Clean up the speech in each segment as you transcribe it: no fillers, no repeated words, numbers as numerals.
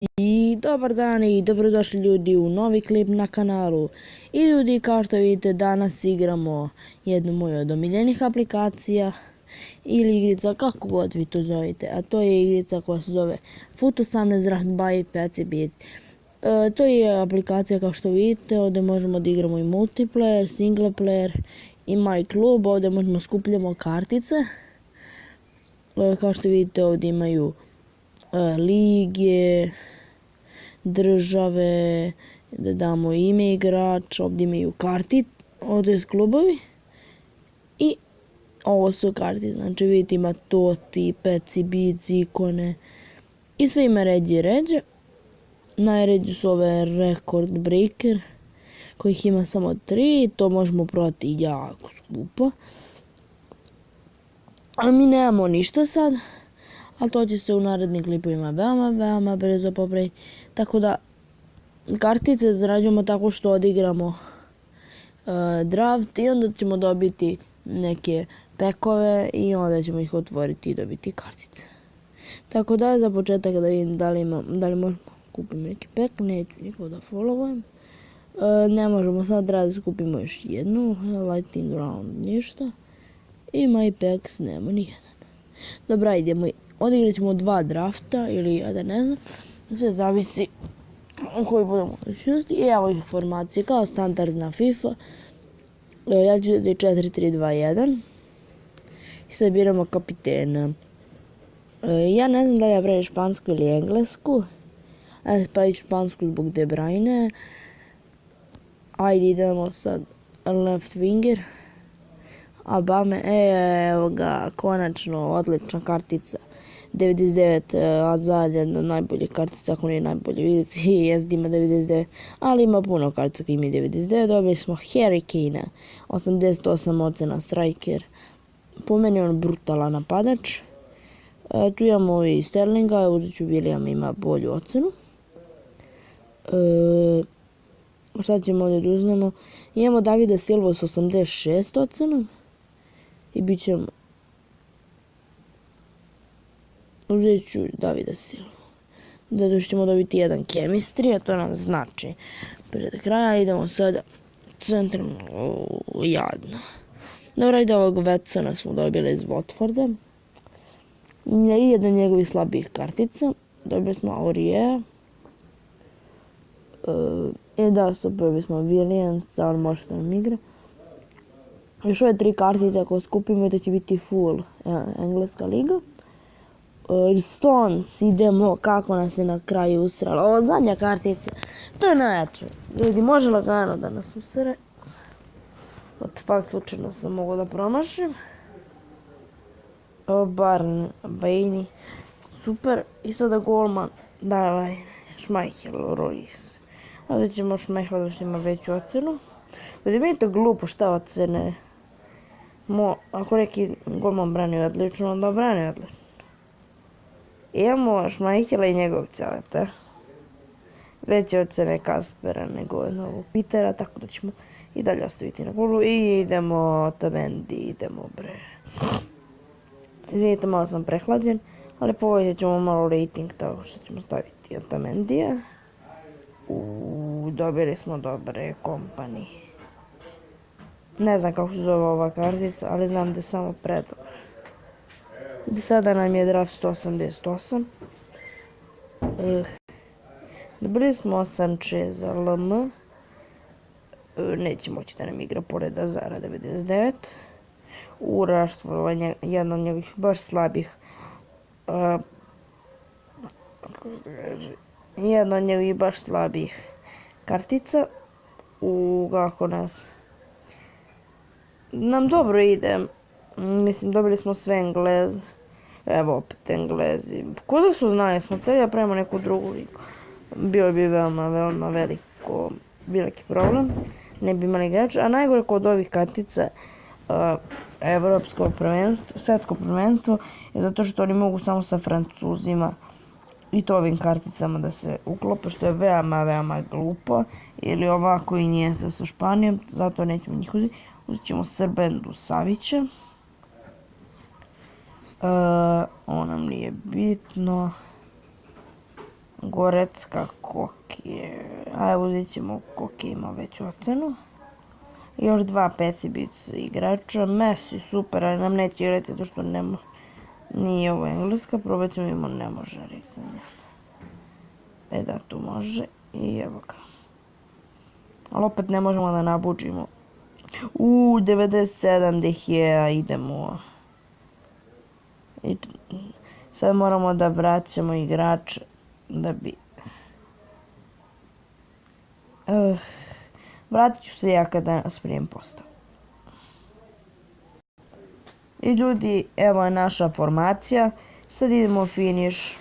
I dobar dan i dobrodošli ljudi u novi klip na kanalu. I ljudi, kao što vidite, danas igramo jednu moju od omiljenih aplikacija ili igrica, kako god vi to zovete, a to je igrica koja se zove Foot 18 Draft by Petsybit. To je aplikacija, kao što vidite, ovdje možemo da igramo i multiplayer, single player, ima i klub, ovdje možemo skupljamo kartice. Kao što vidite, ovdje imaju lige, države, da damo ime igrača, ovdje imaju karti, ovdje su klubovi i ovo su karti, znači vidite ima Toti, Petsybit, ikone i sve ima ređe i ređe. Najređe su ove Record Breaker kojih ima samo 3, to možemo prodati jako skupo. A mi nemamo ništa sad, ali to će se u narednim klipovima veoma brzo popraviti. Tako da kartice zarađujemo tako što odigramo draft i onda ćemo dobiti neke pekove i onda ćemo ih otvoriti i dobiti kartice. Tako da za početak da vidim da li možemo kupiti neki pek, neću niko da followujem. Ne možemo sad, da skupimo još jednu, Lightning Round ništa i My Packs nema nijedan. Dobra, idemo, odigrat ćemo 2 drafta ili ja da ne znam, sve zavisi u kojoj budemo mogućnosti. I evo ih formacije kao standardna FIFA. Ja ću da 4-3-2-1 i sad biramo kapitena. Ja ne znam da li ja pravim špansku ili englesku. Ajde pravim špansku zbog De Bruyne. Ajde idemo sad left winger. Abame, evo ga, konačno, odlična kartica. 99, a zadnja najbolje kartica, ako nije najbolje, vidite, jest ima 99, ali ima puno kartica koji ima 99. Dobili smo Harry Kane, 88 ocena striker, po meni on brutalan napadač. Tu imamo i Sterlinga, uzet ću William, ima bolju ocenu. Šta ćemo ovdje da uzmemo? Imamo Davida Silva s 86 ocena i bit ćemo... Uzet ću Davida Silva. Zato što ćemo dobiti jedan chemistry, a to nam znači. Pred kraja idemo sada centralno, jadno. Dobro, ide ovog Watsona smo dobili iz Watforda. I jedan njegovih slabijih kartica. Dobili smo Auriera. I da, dobili smo Williams, on može da nam igra. Još ove 3 kartice ako skupimo da će biti full engleska liga. Stones, idemo, kako nas je na kraju usrala. Ovo zadnja kartica, to je najjače. Ljudi, može lagano da nas usre. Od fakt slučajno sam mogao da promašim. Barn, Baini, super. I sada golman, davaj, Schmeichel, Royce. Ovdje ćemo Schmeichel da što ima veću ocenu. Ovdje mi je to glupo šta ocene. Ako neki golman brani odlično, onda brani odlično. Imamo Schmeichela i njegov Celeta. Veće ocene Kaspera nego ovog Petera, tako da ćemo i dalje ostaviti na golu. I idemo Otamendi, idemo bre. Izvinite, malo sam prehlađen, ali povećat ćemo malo rating tako što ćemo staviti Otamendija. Dobili smo dobre kompani. Ne znam kako se zove ova kartica, ali znam da je samo predobar. Sada nam je draft 188. Dobili smo Sanchez LM. Neće moći da nam igra pored Azara 99. Rashford, jedna od njegovih baš slabih. Jedna od njegovih baš slabih kartica. Kako nas nam dobro ide. Mislim, dobili smo sve Englez. Evo opet Englezi. Ko da su znali smo cijeli da pravimo neku drugu ligu. Bio bi veoma veliki problem. Ne bi imali igrača. A najgore kod ovih kartica evropsko prvenstvo, svetsko prvenstvo je zato što oni mogu samo sa Francuzima i to ovim karticama da se uklope, što je veoma glupo. Ili ovako i Iniesta sa Španijom, zato nećemo njih uzeti. Uzet ćemo Srbendu Savića. Ovo nam nije bitno. Gorecka Koki. A evo uzet ćemo Koki, ima veću ocenu. Još 2 pecibic igrača. Messi super, ali nam neće igrati zato što nije ovo engleska. Probat ćemo, imamo ne može Eriksen. Da, tu može. I evo ga. Ali opet ne možemo da nabuđimo. 97 De Gea, idemo. I sad moramo da vraćamo igrače da bi... Vratit ću se ja kada sprijem postav. I ljudi, evo je naša formacija. Sad idemo u finish.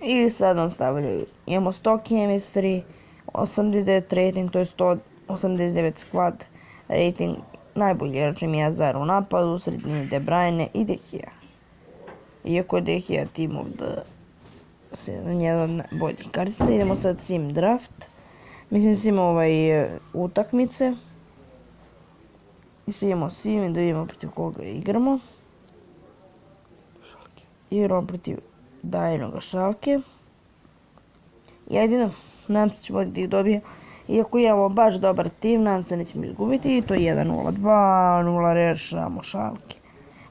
I sad nam stavljaju. Imamo 100 chemistry, 89 rating, to je 189 squad rating. Najbolji igrač im je Azar u napadu, u sredini De Bruyne i De Gea. Iako je De Gea team of the... jedan od boljih kartica. Idemo sad sim draft. Mislim sim utakmice. I sad idemo sim i da vidimo protiv koga igramo. Igramo protiv Dajnoga Šalke. I ajde, nadam se ćemo da ih dobije. Iako imamo baš dobar tim, nadam se nećemo izgubiti. I to je 1-0, 2-0, rešavamo Šalke.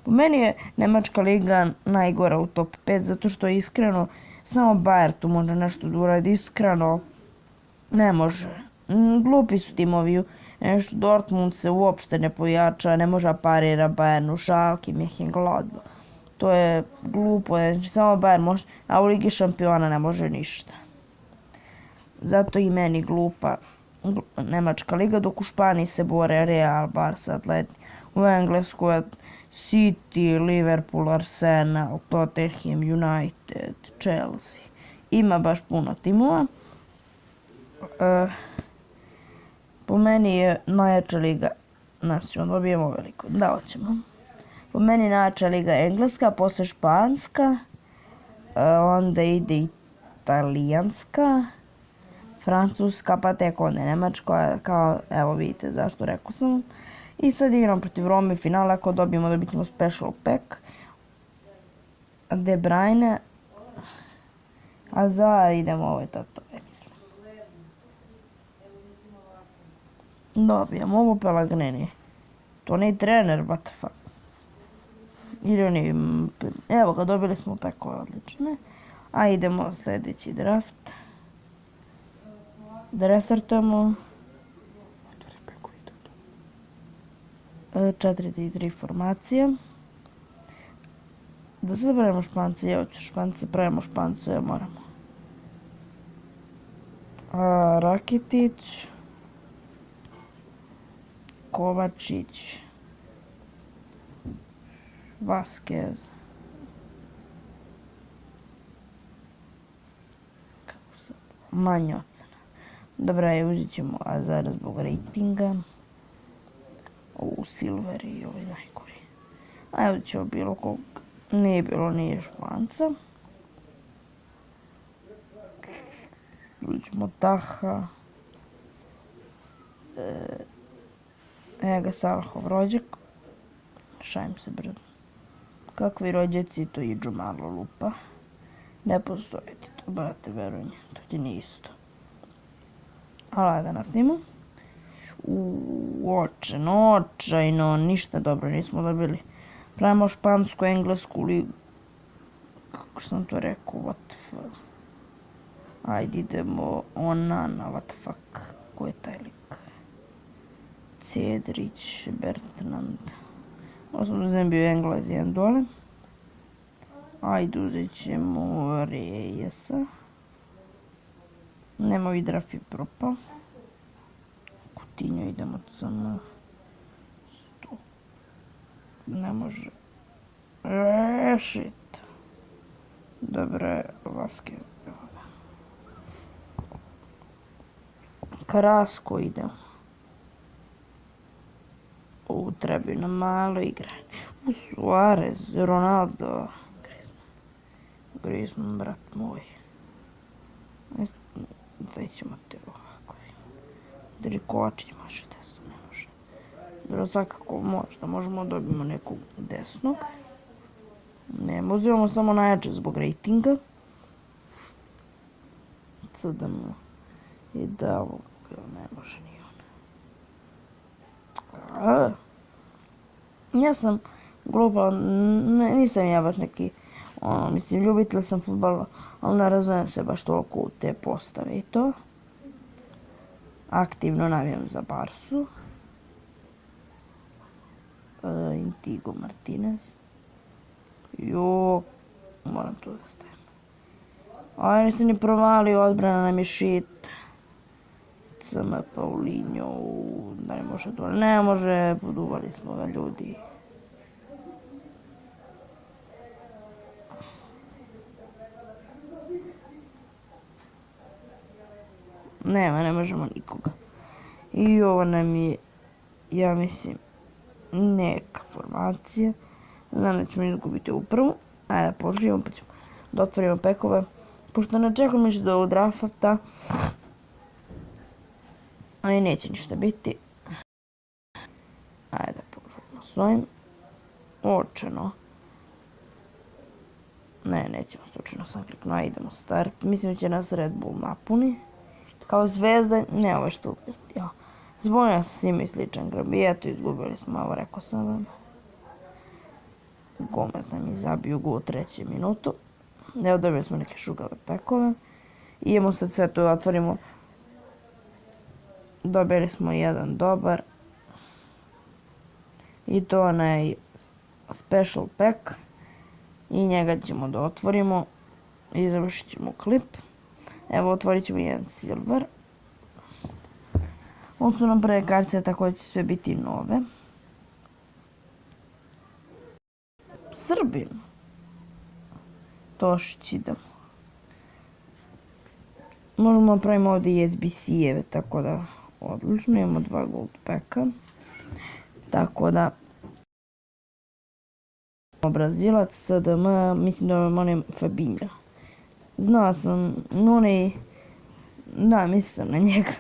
Po meni je Nemačka liga najgora u top 5, zato što je iskreno samo Bayern tu može nešto da uradi, iskreno ne može. Glupi su timovi, nešto Dortmund se uopšte ne pojača, ne može parira Bayernu, Schalke, Mönchengladbach. To je glupo, znači samo Bayern može, a u Ligi šampiona ne može ništa. Zato i meni glupa Nemačka liga, dok u Španiji se bore Real, Barca, Atleti, u Engleskoj City, Liverpool, Arsenal, Tottenham, United, Chelsea. Ima baš puno timova. Po meni je najjača liga, znači dobijemo veliko, da hoćemo. Po meni najjača liga engleska, posle španska, onda ide italijanska, francuska, pa tek onda nemačka, kao, evo vidite zašto rekao sam. I sad igram protiv Rome finale, ako dobijemo, dobit ćemo special pack. De Bruyne, Azar, idemo ovo je tatove, mislim. Dobijemo ovo Pellegrini. To ne je trener, what the fuck. Ili oni, evo ga, dobili smo packove odlične. A idemo sljedeći draft. Da restartujemo. 4-3 formacija. Da sad pravimo Špance, ja hoću Špance, pravimo Špance, moramo. Rakitić, Kovačić, Vasquez, manje ocena. Dobra, uzet ćemo Azara zbog ratinga. Silver i ovaj najgori. A evo ćemo bilo kog. Nije Španca. Uzet ćemo Taha. Evo ga Salahov rođak. Šajem se brdo. Kakvi rođaci, to iđu malo lupa. Ne postoji ti to, brate, verujem. To ti nije isto. Ali da nastavimo. Očajno, ništa dobro nismo dobili. Pravimo špansku, englesku ligu. Kako sam to rekao, what the fuck. Ajde idemo Onana, what the fuck. Ko je taj lik? Cedrić, Bertrand. Ovo sam uzem bio Englez, jedan dole. Ajde uzet ćemo Reyesa. Nema Vidrafi propao. Kutinjo idemo samo 100. Ne može. Shit. Dobre, Vasquez. Carrasco idemo. Trebaju nam malo igranje. Suarez, Ronaldo. Griezmann, brat moj. Daj ćemo te ovako. Kovačić može desno, ne može. Dobro, svakako možda možemo dobijemo nekog desnog. Ne, uzimamo samo najjače zbog ratinga. CDM. I da ovo ne može ni on. Ja sam glupa, nisam ja baš neki, mislim, ljubitelj sam fudbala, ali ne razumijem se baš toliko u te postave i to. Aktivno navijam za Barsu. Indigo Martinez. Moram tu da stavim. Aj, nisam ni provalio, odbrana nam je shit. CM Paulinho, da ne može dole, ne može, poduvali smo ga ljudi. Ne možemo nikoga. I ovo nam je, ja mislim, neka formacija. Znam da ćemo izgubiti ovu prvu. Ajde da poživimo pa ćemo da otvorimo pekove. Pošto ne čekam ništa do drafta. Ali neće ništa biti. Ajde da poživimo s ovim. Očeno. Nećemo s očeno, sam kliknuo. Ajde idemo start. Mislim da će nas Red Bull napuni. Kao zvezda, ne ovo je Stuttgart. Zbunio sam svima i sličan Grabi. Eto, izgubili smo, ovo rekao sam vam. Gomez nam je zabio gol u 3. minutu. Evo dobili smo neke šugave pekove. I idemo sad sve to otvorimo. Dobili smo jedan dobar. I to onaj special pack. I njega ćemo da otvorimo. I završit ćemo klip. Evo otvorit ćemo jedan silver. Ovo su nam prve kartice, tako da će sve biti nove. Srbin. Tošić idemo. Možemo napravimo ovdje i SBC-eve, tako da odlično. Imamo 2 gold packa. Tako da Brazilac, SDM, mislim da molim Fabinho. Znao sam, da, mislio sam na njega.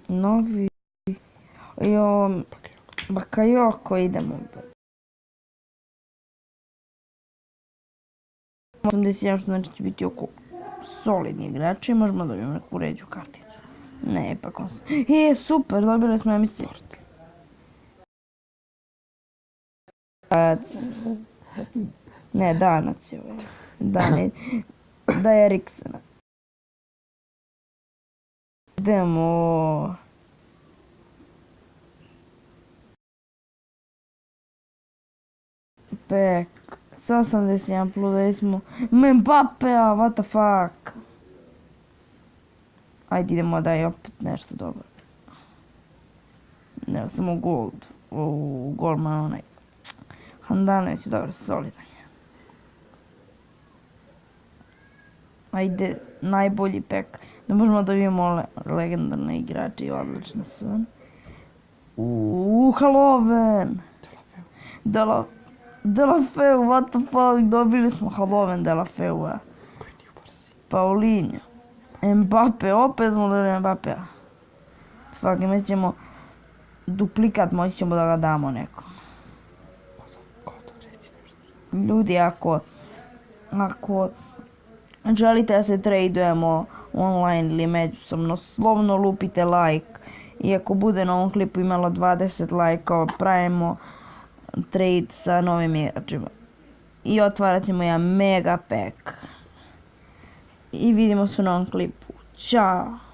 Novi, Bakayoko idemo. 81 što znači će biti oko solidni igrači, možemo da dobijemo neku ređu karticu. Ne, ipak on se... super, dobili smo emisiju. Ne, Danac je ovaj. Da je Eriksena. Idemo... Pek... 181 plus da smo... Mbappea, what the fuck? Ajde idemo da je opet nešto dobro. Ne, samo gold. Golman onaj. Handanović je dobro, solidan je. Ajde, najbolji pek. Da možemo da vidimo legendarne igrače i odlične su. Haloven! Delafeu, what the fuck, dobili smo Haloven Delafeu-a. Paulinho. Mbappe, opet smo dobili Mbappea. Fuck, imat ćemo duplikat, moći ćemo da ga damo nekom. Ljudi, ako želite da se tradujemo online ili međusobno, slovno lupite like. I ako bude na ovom klipu imalo 20 lajkova, pravimo trade sa novim igračima. I otvarat ćemo jedan mega pack. I vidimo se u novom klipu. Ćao!